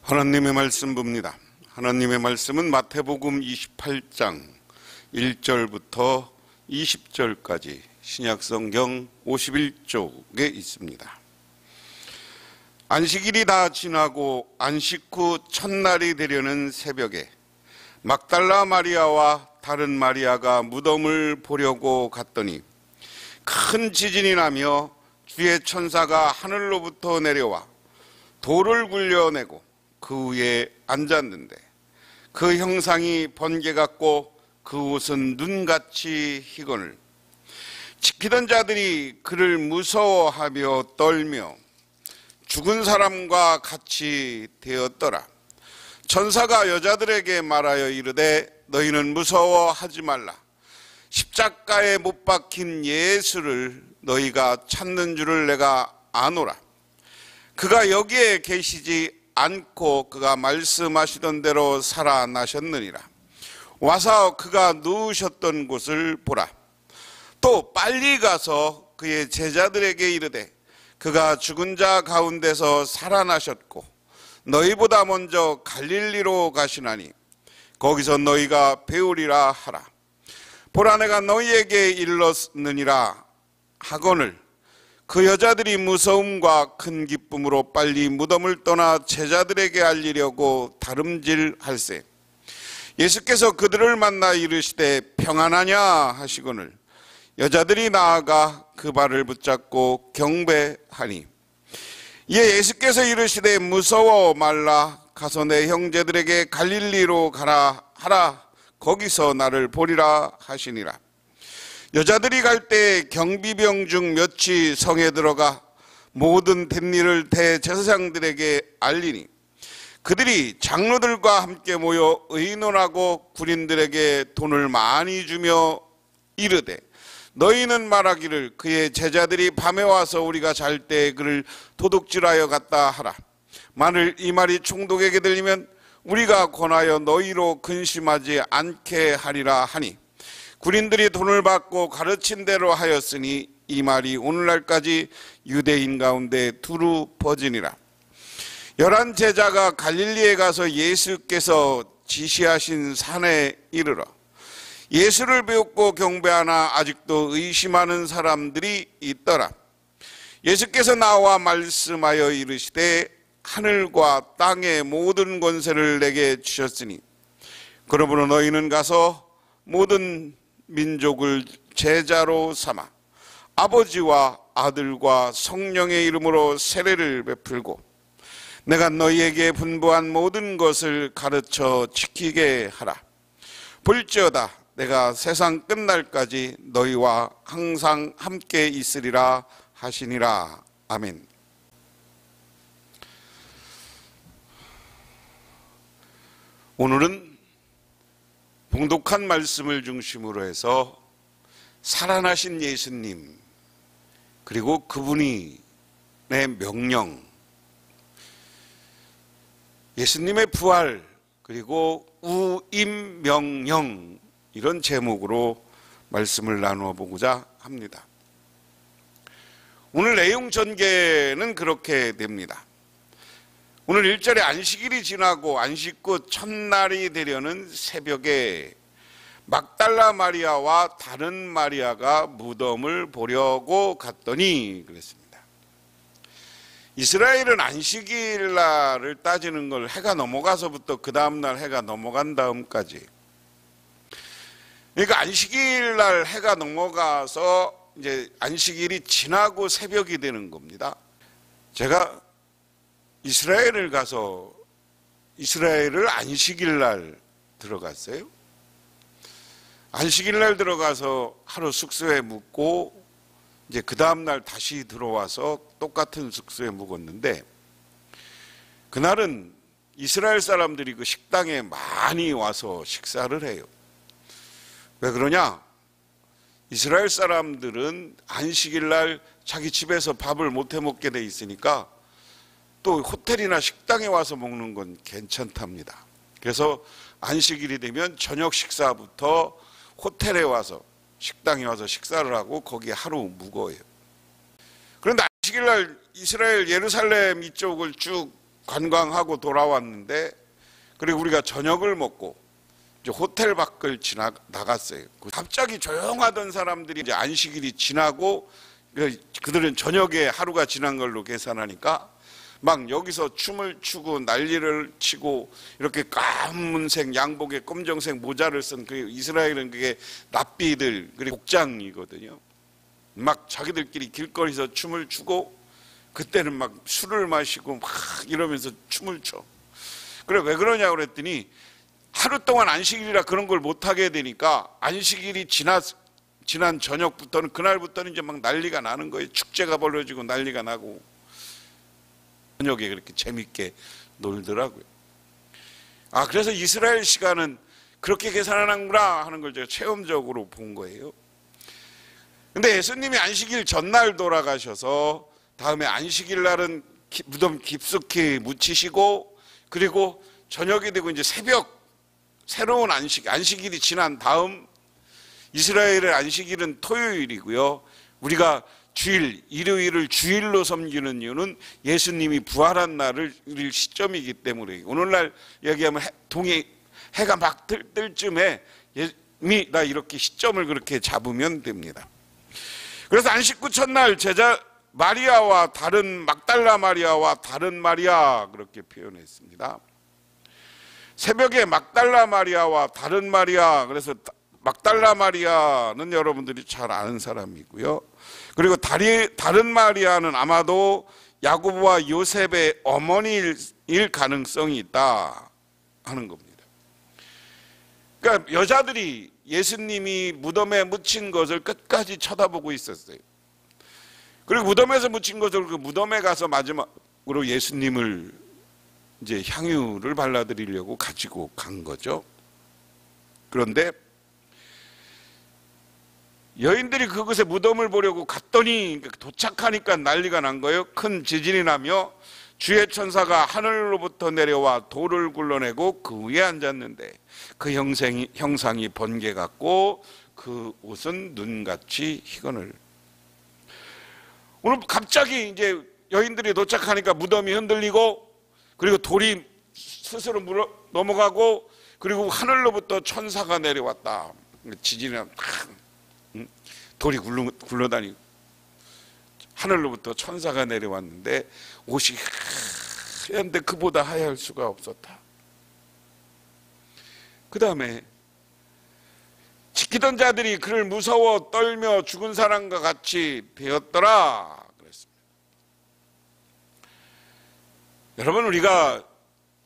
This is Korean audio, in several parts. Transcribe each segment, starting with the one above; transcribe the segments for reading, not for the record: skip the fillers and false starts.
하나님의 말씀 봅니다. 하나님의 말씀은 마태복음 28장 1절부터 20절까지 신약성경 51쪽에 있습니다. 안식일이 다 지나고 안식 후 첫날이 되려는 새벽에 막달라 마리아와 다른 마리아가 무덤을 보려고 갔더니 큰 지진이 나며 주의 천사가 하늘로부터 내려와 돌을 굴려내고 그 위에 앉았는데 그 형상이 번개 같고 그 옷은 눈같이 희거늘 지키던 자들이 그를 무서워하며 떨며 죽은 사람과 같이 되었더라. 천사가 여자들에게 말하여 이르되 너희는 무서워하지 말라. 십자가에 못 박힌 예수를 너희가 찾는 줄을 내가 아노라. 그가 여기에 계시지 않고 그가 말씀하시던 대로 살아나셨느니라. 와서 그가 누우셨던 곳을 보라. 또 빨리 가서 그의 제자들에게 이르되 그가 죽은 자 가운데서 살아나셨고 너희보다 먼저 갈릴리로 가시나니 거기서 너희가 배우리라 하라. 보라, 내가 너희에게 일렀느니라 하거늘 그 여자들이 무서움과 큰 기쁨으로 빨리 무덤을 떠나 제자들에게 알리려고 다름질할세. 예수께서 그들을 만나 이르시되 평안하냐 하시거늘 여자들이 나아가 그 발을 붙잡고 경배하니 이에 예수께서 이르시되 무서워 말라. 가서 내 형제들에게 갈릴리로 가라 하라. 거기서 나를 보리라 하시니라. 여자들이 갈 때 경비병 중 몇이 성에 들어가 모든 된 일을 대제사장들에게 알리니 그들이 장로들과 함께 모여 의논하고 군인들에게 돈을 많이 주며 이르되 너희는 말하기를 그의 제자들이 밤에 와서 우리가 잘 때 그를 도둑질하여 갔다 하라. 만일 이 말이 총독에게 들리면 우리가 권하여 너희로 근심하지 않게 하리라 하니 군인들이 돈을 받고 가르친 대로 하였으니 이 말이 오늘날까지 유대인 가운데 두루 퍼지니라. 11 제자가 갈릴리에 가서 예수께서 지시하신 산에 이르러 예수를 배웠고 경배하나 아직도 의심하는 사람들이 있더라. 예수께서 나와 말씀하여 이르시되 하늘과 땅의 모든 권세를 내게 주셨으니 그러므로 너희는 가서 모든 민족을 제자로 삼아 아버지와 아들과 성령의 이름으로 세례를 베풀고 내가 너희에게 분부한 모든 것을 가르쳐 지키게 하라. 볼지어다 내가 세상 끝날까지 너희와 항상 함께 있으리라 하시니라. 아멘. 오늘은 봉독한 말씀을 중심으로 해서 살아나신 예수님 그리고 그분의 명령, 예수님의 부활 그리고 우임명령 이런 제목으로 말씀을 나누어 보고자 합니다. 오늘 내용 전개는 그렇게 됩니다. 오늘 1절에 안식일이 지나고 안식 후 첫날이 되려는 새벽에 막달라 마리아와 다른 마리아가 무덤을 보려고 갔더니 그랬습니다. 이스라엘은 안식일 날을 따지는 걸 해가 넘어가서부터 그 다음날 해가 넘어간 다음까지, 그러니까 안식일 날 해가 넘어가서 이제 안식일이 지나고 새벽이 되는 겁니다. 제가 이스라엘을 가서 이스라엘을 안식일 날 들어갔어요. 안식일 날 들어가서 하루 숙소에 묵고 이제 그 다음날 다시 들어와서 똑같은 숙소에 묵었는데 그날은 이스라엘 사람들이 그 식당에 많이 와서 식사를 해요. 왜 그러냐? 이스라엘 사람들은 안식일 날 자기 집에서 밥을 못 해 먹게 돼 있으니까 또 호텔이나 식당에 와서 먹는 건 괜찮답니다. 그래서 안식일이 되면 저녁 식사부터 호텔에 와서 식당에 와서 식사를 하고 거기에 하루 묵어요. 그런데 안식일 날 이스라엘 예루살렘 이쪽을 쭉 관광하고 돌아왔는데, 그리고 우리가 저녁을 먹고 이제 호텔 밖을 나갔어요. 갑자기 조용하던 사람들이 이제 안식일이 지나고 그들은 저녁에 하루가 지난 걸로 계산하니까 막 여기서 춤을 추고 난리를 치고, 이렇게 까만색 양복에 검정색 모자를 쓴 그 이스라엘은 그게 랍비들, 그리고 복장이거든요. 막 자기들끼리 길거리에서 춤을 추고, 그때는 막 술을 마시고 막 이러면서 춤을 춰. 그래, 왜 그러냐고 그랬더니 하루 동안 안식일이라 그런 걸 못하게 되니까 안식일이 지난 저녁부터는, 그날부터는 이제 막 난리가 나는 거예요. 축제가 벌어지고 난리가 나고 저녁에 그렇게 재밌게 놀더라고요. 그래서 이스라엘 시간은 그렇게 계산하는구나 하는 걸 제가 체험적으로 본 거예요. 근데 예수님이 안식일 전날 돌아가셔서 다음에 안식일 날은 무덤 깊숙이 묻히시고, 그리고 저녁이 되고 이제 새벽 새로운 안식일이 지난 다음, 이스라엘의 안식일은 토요일이고요. 우리가 일요일을 주일로 섬기는 이유는 예수님이 부활한 날을 시점이기 때문에, 오늘날 얘기하면 해가 막 뜰 쯤에 나 이렇게 시점을 그렇게 잡으면 됩니다. 그래서 안식구 첫날 제자 마리아와 다른 막달라 마리아와 다른 마리아, 그렇게 표현했습니다. 새벽에 막달라 마리아와 다른 마리아, 그래서 막달라 마리아는 여러분들이 잘 아는 사람이고요. 그리고 다른 마리아는 아마도 야고보와 요셉의 어머니일 가능성이 있다 하는 겁니다. 그러니까 여자들이 예수님이 무덤에 묻힌 것을 끝까지 쳐다보고 있었어요. 그리고 무덤에서 묻힌 것을 그 무덤에 가서 마지막으로 예수님을 이제 향유를 발라드리려고 가지고 간 거죠. 그런데 여인들이 그곳에 무덤을 보려고 갔더니 도착하니까 난리가 난 거예요. 큰 지진이 나며 주의 천사가 하늘로부터 내려와 돌을 굴러내고 그 위에 앉았는데 그 형상이 번개 같고 그 옷은 눈같이 희건을. 오늘 갑자기 이제 여인들이 도착하니까 무덤이 흔들리고, 그리고 돌이 스스로 넘어가고, 그리고 하늘로부터 천사가 내려왔다. 지진이 나면 돌이 굴러다니고 하늘로부터 천사가 내려왔는데 옷이 하얀데 그보다 하얄 수가 없었다. 그 다음에 지키던 자들이 그를 무서워 떨며 죽은 사람과 같이 되었더라 그랬습니다. 여러분,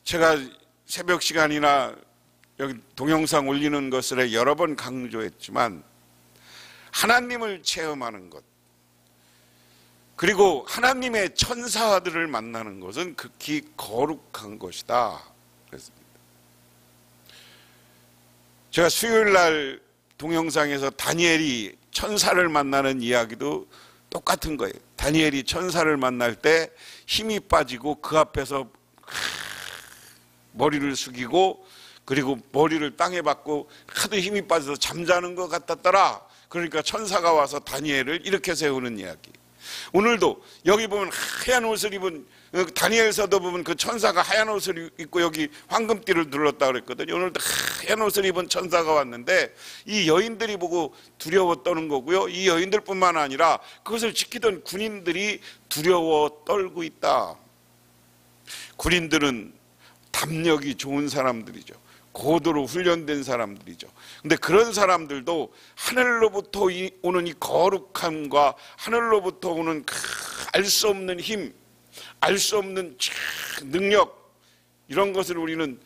제가 새벽 시간이나 여기 동영상 올리는 것을 여러 번 강조했지만, 하나님을 체험하는 것, 그리고 하나님의 천사들을 만나는 것은 극히 거룩한 것이다 그랬습니다. 제가 수요일 날 동영상에서 다니엘이 천사를 만나는 이야기도 똑같은 거예요. 다니엘이 천사를 만날 때 힘이 빠지고 그 앞에서 머리를 숙이고, 그리고 머리를 땅에 박고 하도 힘이 빠져서 잠자는 것 같았더라. 그러니까 천사가 와서 다니엘을 이렇게 세우는 이야기. 오늘도 여기 보면 하얀 옷을 입은, 다니엘서도 보면 그 천사가 하얀 옷을 입고 여기 황금띠를 둘렀다 그랬거든요. 오늘도 하얀 옷을 입은 천사가 왔는데 이 여인들이 보고 두려워 떠는 거고요. 이 여인들뿐만 아니라 그것을 지키던 군인들이 두려워 떨고 있다. 군인들은 담력이 좋은 사람들이죠. 고도로 훈련된 사람들이죠. 근데 그런 사람들도 하늘로부터 오는 이 거룩함과 하늘로부터 오는 알 수 없는 힘, 알 수 없는 능력, 이런 것을 우리는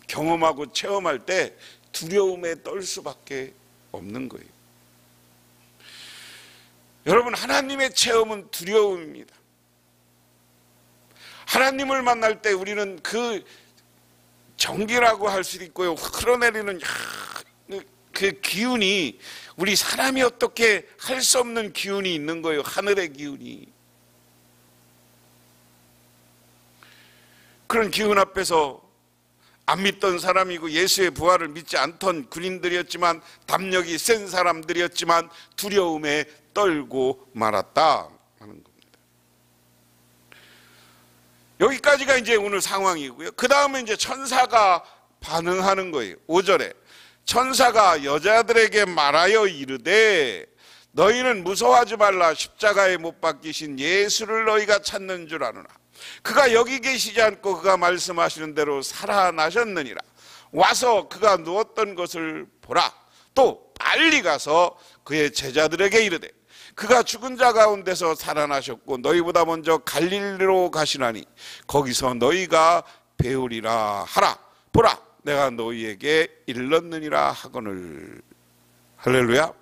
경험하고 체험할 때 두려움에 떨 수밖에 없는 거예요. 여러분, 하나님의 체험은 두려움입니다. 하나님을 만날 때 우리는 그 정기라고 할 수도 있고요, 흘러내리는 그 기운이, 우리 사람이 어떻게 할 수 없는 기운이 있는 거예요. 하늘의 기운이. 그런 기운 앞에서 안 믿던 사람이고 예수의 부활을 믿지 않던 군인들이었지만, 담력이 센 사람들이었지만 두려움에 떨고 말았다 하는 겁니다. 여기까지가 이제 오늘 상황이고요. 그 다음에 이제 천사가 반응하는 거예요. 5절에 천사가 여자들에게 말하여 이르되 너희는 무서워하지 말라. 십자가에 못 박히신 예수를 너희가 찾는 줄 아노라. 그가 여기 계시지 않고 그가 말씀하시는 대로 살아나셨느니라. 와서 그가 누웠던 것을 보라. 또 빨리 가서 그의 제자들에게 이르되 그가 죽은 자 가운데서 살아나셨고 너희보다 먼저 갈릴리로 가시나니 거기서 너희가 배우리라 하라. 보라, 내가 너희에게 일렀느니라 하거늘. 할렐루야.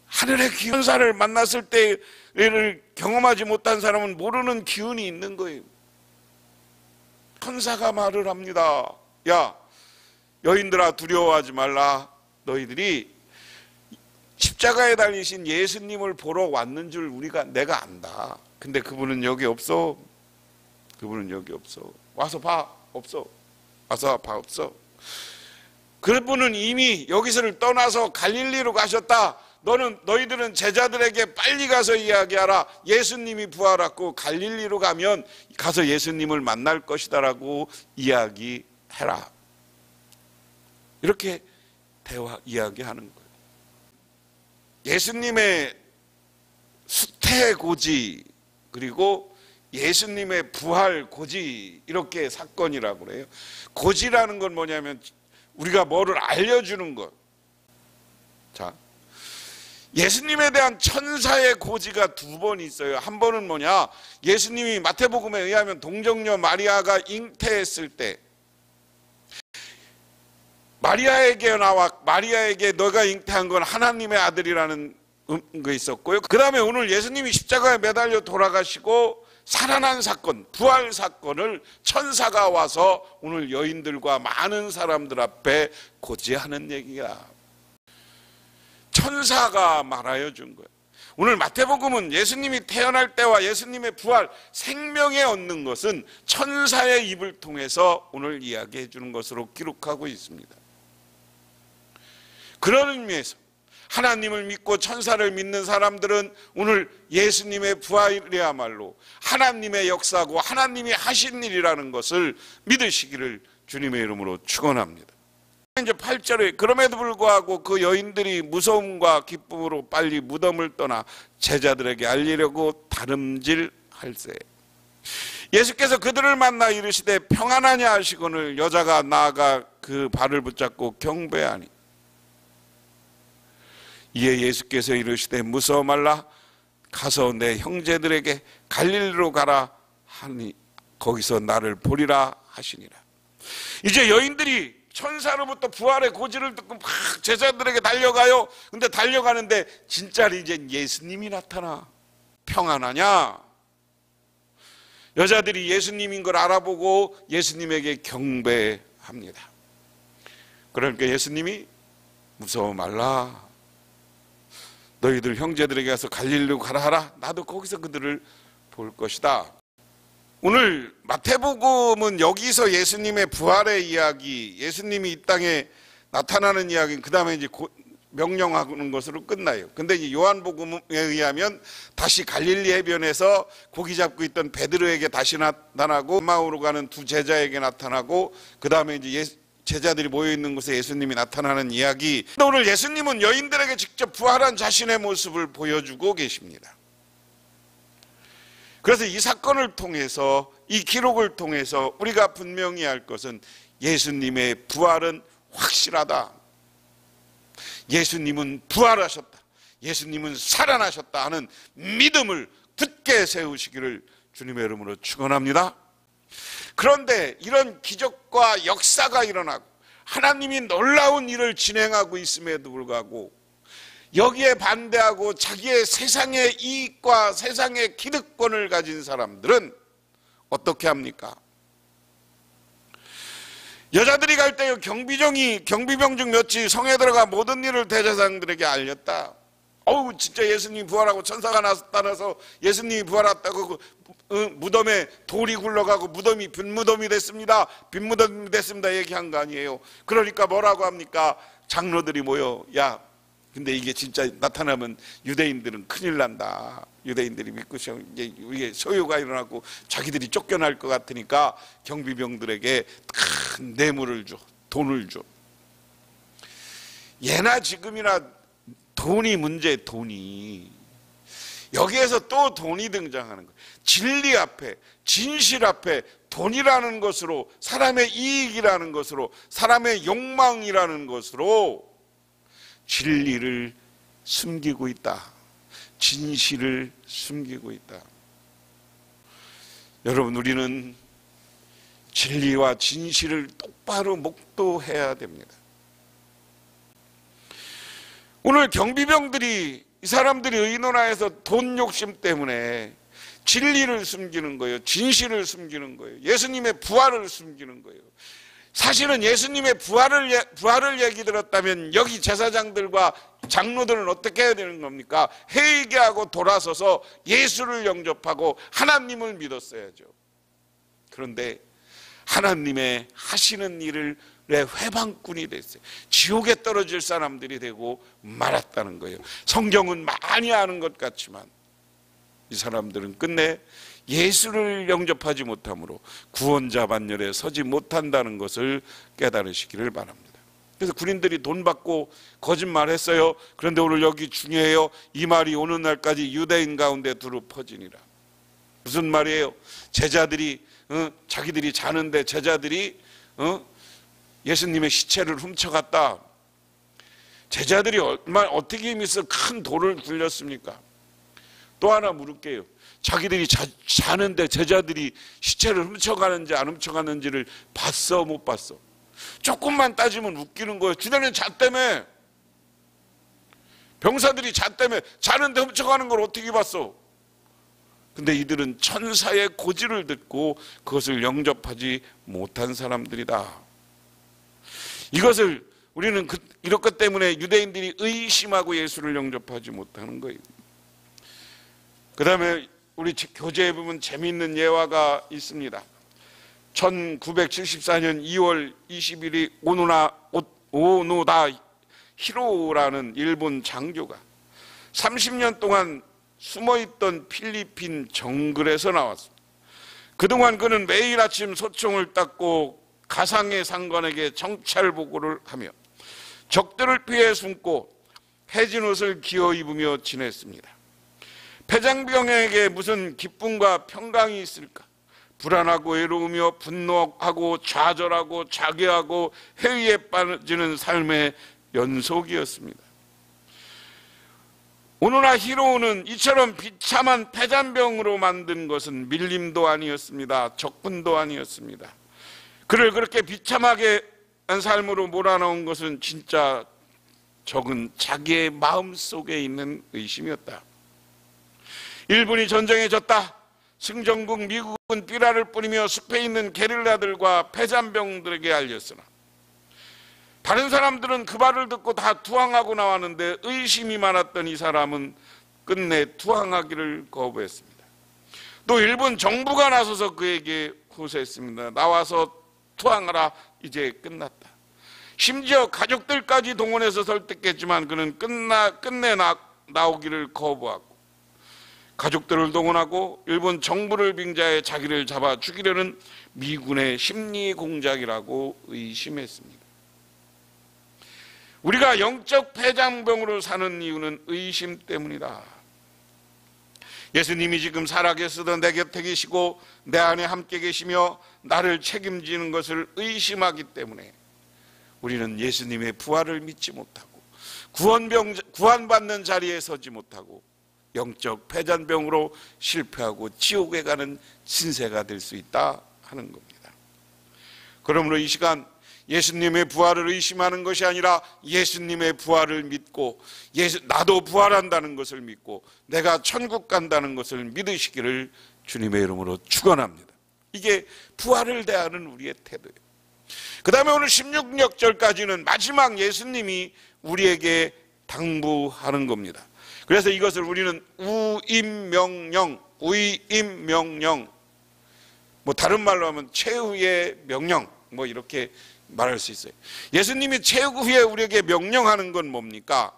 하늘의 기운사를 만났을 때를 경험하지 못한 사람은 모르는 기운이 있는 거예요. 천사가 말을 합니다. 야, 여인들아 두려워하지 말라. 너희들이 십자가에 달리신 예수님을 보러 왔는 줄 내가 안다. 근데 그분은 여기 없어. 그분은 여기 없어. 와서 봐. 없어. 와서 봐. 없어. 그분은 이미 여기서를 떠나서 갈릴리로 가셨다. 너희들은 제자들에게 빨리 가서 이야기하라. 예수님이 부활했고 갈릴리로 가서 예수님을 만날 것이다라고 이야기해라. 이렇게 이야기하는 거예요. 예수님의 수태 고지 그리고 예수님의 부활 고지, 이렇게 사건이라고 그래요. 고지라는 건 뭐냐면 우리가 뭐를 알려주는 것. 자, 예수님에 대한 천사의 고지가 두 번 있어요. 한 번은 뭐냐, 예수님이 마태복음에 의하면 동정녀 마리아가 잉태했을 때 마리아에게 너가 잉태한 건 하나님의 아들이라는 거 있었고요. 그 다음에 오늘 예수님이 십자가에 매달려 돌아가시고 살아난 사건, 부활 사건을 천사가 와서 오늘 여인들과 많은 사람들 앞에 고지하는 얘기야. 천사가 말하여 준 거예요. 오늘 마태복음은 예수님이 태어날 때와 예수님의 부활, 생명에 얻는 것은 천사의 입을 통해서 오늘 이야기해 주는 것으로 기록하고 있습니다. 그런 의미에서 하나님을 믿고 천사를 믿는 사람들은 오늘 예수님의 부활이야말로 하나님의 역사고 하나님이 하신 일이라는 것을 믿으시기를 주님의 이름으로 축원합니다. 이제 8절에 그럼에도 불구하고 그 여인들이 무서움과 기쁨으로 빨리 무덤을 떠나 제자들에게 알리려고 다름질할세. 예수께서 그들을 만나 이르시되 평안하냐 하시거늘 여자가 나아가 그 발을 붙잡고 경배하니 이에 예수께서 이르시되 무서워 말라. 가서 내 형제들에게 갈릴리로 가라 하니 거기서 나를 보리라 하시니라. 이제 여인들이 천사로부터 부활의 고지를 듣고 막 제자들에게 달려가요. 근데 달려가는데 진짜로 이제 예수님이 나타나. 평안하냐? 여자들이 예수님인 걸 알아보고 예수님에게 경배합니다. 그러니까 예수님이 무서워 말라. 너희들 형제들에게 가서 갈릴리로 가라 하라. 나도 거기서 그들을 볼 것이다. 오늘 마태복음은 여기서 예수님의 부활의 이야기, 예수님이 이 땅에 나타나는 이야기, 그 다음에 이제 명령하는 것으로 끝나요. 근데 이제 요한복음에 의하면 다시 갈릴리 해변에서 고기 잡고 있던 베드로에게 다시 나타나고 엠마오로 가는 두 제자에게 나타나고 그 다음에 이제 제자들이 모여있는 곳에 예수님이 나타나는 이야기. 근데 오늘 예수님은 여인들에게 직접 부활한 자신의 모습을 보여주고 계십니다. 그래서 이 사건을 통해서, 이 기록을 통해서 우리가 분명히 알 것은 예수님의 부활은 확실하다. 예수님은 부활하셨다. 예수님은 살아나셨다 하는 믿음을 굳게 세우시기를 주님의 이름으로 축원합니다. 그런데 이런 기적과 역사가 일어나고 하나님이 놀라운 일을 진행하고 있음에도 불구하고 여기에 반대하고 자기의 세상의 이익과 세상의 기득권을 가진 사람들은 어떻게 합니까? 여자들이 갈 때 경비병 중 몇이 성에 들어가 모든 일을 대제사장들에게 알렸다. 어우, 진짜 예수님이 부활하고 천사가 나타나서 예수님이 부활했다고 무덤에 돌이 굴러가고 무덤이 빈무덤이 됐습니다. 빈무덤이 됐습니다 얘기한 거 아니에요. 그러니까 뭐라고 합니까? 장로들이 모여, 야, 근데 이게 진짜 나타나면 유대인들은 큰일 난다. 유대인들이 믿고 이제 위에 소요가 일어나고 자기들이 쫓겨날 것 같으니까 경비병들에게 큰 뇌물을 줘, 돈을 줘. 예나 지금이나 돈이 문제, 돈이. 여기에서 또 돈이 등장하는 거예요. 진리 앞에, 진실 앞에 돈이라는 것으로, 사람의 이익이라는 것으로, 사람의 욕망이라는 것으로 진리를 숨기고 있다. 진실을 숨기고 있다. 여러분, 우리는 진리와 진실을 똑바로 목도해야 됩니다. 오늘 경비병들이, 이 사람들이 의논하에서 돈 욕심 때문에 진리를 숨기는 거예요. 진실을 숨기는 거예요. 예수님의 부활을 숨기는 거예요. 사실은 예수님의 부활을 얘기 들었다면 여기 제사장들과 장로들은 어떻게 해야 되는 겁니까? 회개하고 돌아서서 예수를 영접하고 하나님을 믿었어야죠. 그런데 하나님의 하시는 일을 회방꾼이 됐어요. 지옥에 떨어질 사람들이 되고 말았다는 거예요. 성경은 많이 아는 것 같지만 이 사람들은 끝내 예수를 영접하지 못함으로 구원자 반열에 서지 못한다는 것을 깨달으시기를 바랍니다. 그래서 군인들이 돈 받고 거짓말했어요. 그런데 오늘 여기 중요해요. 이 말이 오는 날까지 유대인 가운데 두루 퍼지니라. 무슨 말이에요? 제자들이 자기들이 자는데 제자들이 예수님의 시체를 훔쳐갔다. 제자들이 어떻게 믿어 큰 돌을 굴렸습니까? 또 하나 물을게요. 자기들이 자는데 제자들이 시체를 훔쳐가는지 안 훔쳐가는지를 봤어, 못 봤어? 조금만 따지면 웃기는 거예요. 주변에 잤다며. 병사들이 잤다며. 자는데 훔쳐가는 걸 어떻게 봤어? 근데 이들은 천사의 고지를 듣고 그것을 영접하지 못한 사람들이다. 이것을 우리는 이런 것 때문에 유대인들이 의심하고 예수를 영접하지 못하는 거예요. 그 다음에 우리 교재에 보면 재미있는 예화가 있습니다. 1974년 2월 20일이 오노다 히로라는 일본 장교가 30년 동안 숨어있던 필리핀 정글에서 나왔습니다. 그동안 그는 매일 아침 소총을 닦고 가상의 상관에게 정찰 보고를 하며 적들을 피해 숨고 해진 옷을 기어 입으며 지냈습니다. 폐장병에게 무슨 기쁨과 평강이 있을까? 불안하고 외로우며 분노하고 좌절하고 자괴하고 해위에 빠지는 삶의 연속이었습니다. 오노나 히로우는 이처럼 비참한 폐잔병으로 만든 것은 밀림도 아니었습니다. 적군도 아니었습니다. 그를 그렇게 비참하게 한 삶으로 몰아넣은 것은 진짜 적은 자기의 마음속에 있는 의심이었다. 일본이 전쟁에 졌다. 승전국 미국은 삐라를 뿌리며 숲에 있는 게릴라들과 폐잔병들에게 알렸으나 다른 사람들은 그 말을 듣고 다 투항하고 나왔는데 의심이 많았던 이 사람은 끝내 투항하기를 거부했습니다. 또 일본 정부가 나서서 그에게 호소했습니다. 나와서 투항하라. 이제 끝났다. 심지어 가족들까지 동원해서 설득했지만 그는 끝내 나오기를 거부하고 가족들을 동원하고 일본 정부를 빙자해 자기를 잡아 죽이려는 미군의 심리 공작이라고 의심했습니다. 우리가 영적 폐장병으로 사는 이유는 의심 때문이다. 예수님이 지금 살아계셔도 내 곁에 계시고 내 안에 함께 계시며 나를 책임지는 것을 의심하기 때문에 우리는 예수님의 부활을 믿지 못하고 구원받는 자리에 서지 못하고 영적 폐잔병으로 실패하고 지옥에 가는 신세가 될 수 있다 하는 겁니다. 그러므로 이 시간 예수님의 부활을 의심하는 것이 아니라 예수님의 부활을 믿고 나도 부활한다는 것을 믿고 내가 천국 간다는 것을 믿으시기를 주님의 이름으로 축원합니다. 이게 부활을 대하는 우리의 태도예요. 그 다음에 오늘 16절까지는 마지막 예수님이 우리에게 당부하는 겁니다. 그래서 이것을 우리는 우임명령, 뭐 다른 말로 하면 최후의 명령, 뭐 이렇게 말할 수 있어요. 예수님이 최후에 우리에게 명령하는 건 뭡니까?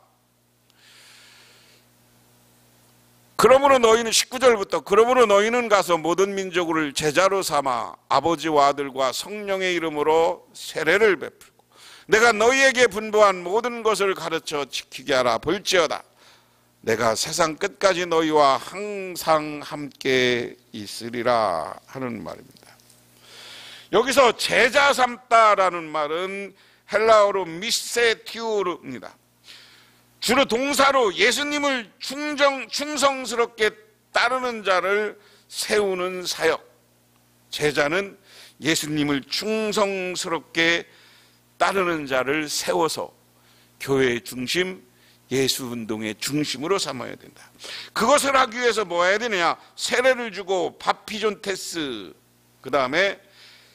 그러므로 너희는 19절부터 그러므로 너희는 가서 모든 민족을 제자로 삼아 아버지와 아들과 성령의 이름으로 세례를 베풀고 내가 너희에게 분부한 모든 것을 가르쳐 지키게 하라. 볼지어다 내가 세상 끝까지 너희와 항상 함께 있으리라 하는 말입니다. 여기서 제자 삼다라는 말은 헬라어로 미세티우르입니다. 주로 동사로 예수님을 충성스럽게 따르는 자를 세우는 사역. 제자는 예수님을 충성스럽게 따르는 자를 세워서 교회의 중심, 예수 운동의 중심으로 삼아야 된다. 그것을 하기 위해서 뭐 해야 되느냐? 세례를 주고 바피존테스, 그 다음에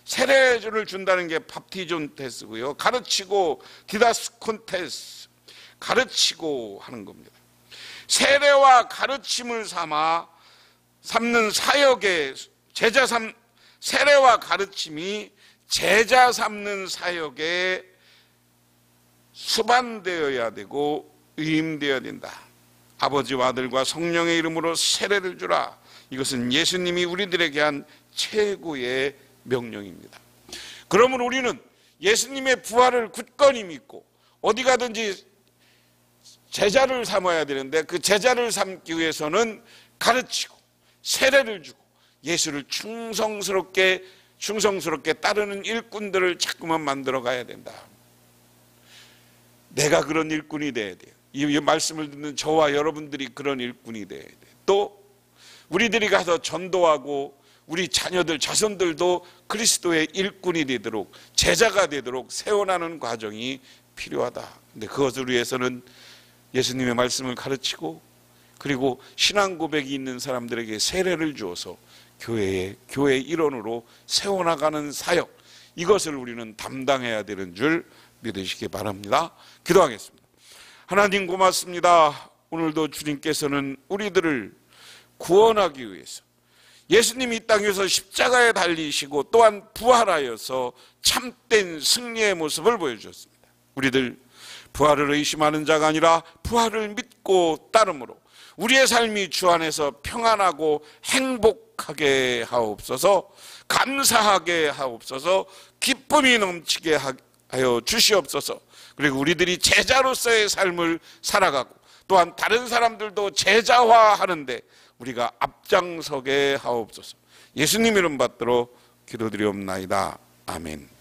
세례를 준다는 게 바티존테스고요. 가르치고 디다스콘테스, 가르치고 하는 겁니다. 세례와 가르침을 삼는 사역의 세례와 가르침이 제자 삼는 사역에 수반되어야 되고 의임되어야 된다. 아버지와 아들과 성령의 이름으로 세례를 주라. 이것은 예수님이 우리들에게 한 최고의 명령입니다. 그러면 우리는 예수님의 부활을 굳건히 믿고 어디 가든지 제자를 삼아야 되는데 그 제자를 삼기 위해서는 가르치고 세례를 주고 예수를 충성스럽게 따르는 일꾼들을 자꾸만 만들어 가야 된다. 내가 그런 일꾼이 돼야 돼요. 이 말씀을 듣는 저와 여러분들이 그런 일꾼이 돼야 돼요. 또 우리들이 가서 전도하고 우리 자녀들, 자손들도 그리스도의 일꾼이 되도록, 제자가 되도록 세워나가는 과정이 필요하다. 근데 그것을 위해서는 예수님의 말씀을 가르치고 그리고 신앙 고백이 있는 사람들에게 세례를 주어서 교회의 일원으로 세워나가는 사역, 이것을 우리는 담당해야 되는 줄 믿으시기 바랍니다. 기도하겠습니다. 하나님 고맙습니다. 오늘도 주님께서는 우리들을 구원하기 위해서 예수님이 이 땅에서 십자가에 달리시고 또한 부활하여서 참된 승리의 모습을 보여주셨습니다. 우리들 부활을 의심하는 자가 아니라 부활을 믿고 따름으로 우리의 삶이 주 안에서 평안하고 행복하게 하옵소서, 감사하게 하옵소서, 기쁨이 넘치게 하여 주시옵소서. 그리고 우리들이 제자로서의 삶을 살아가고 또한 다른 사람들도 제자화하는데 우리가 앞장서게 하옵소서. 예수님 이름 받들어 기도드리옵나이다. 아멘.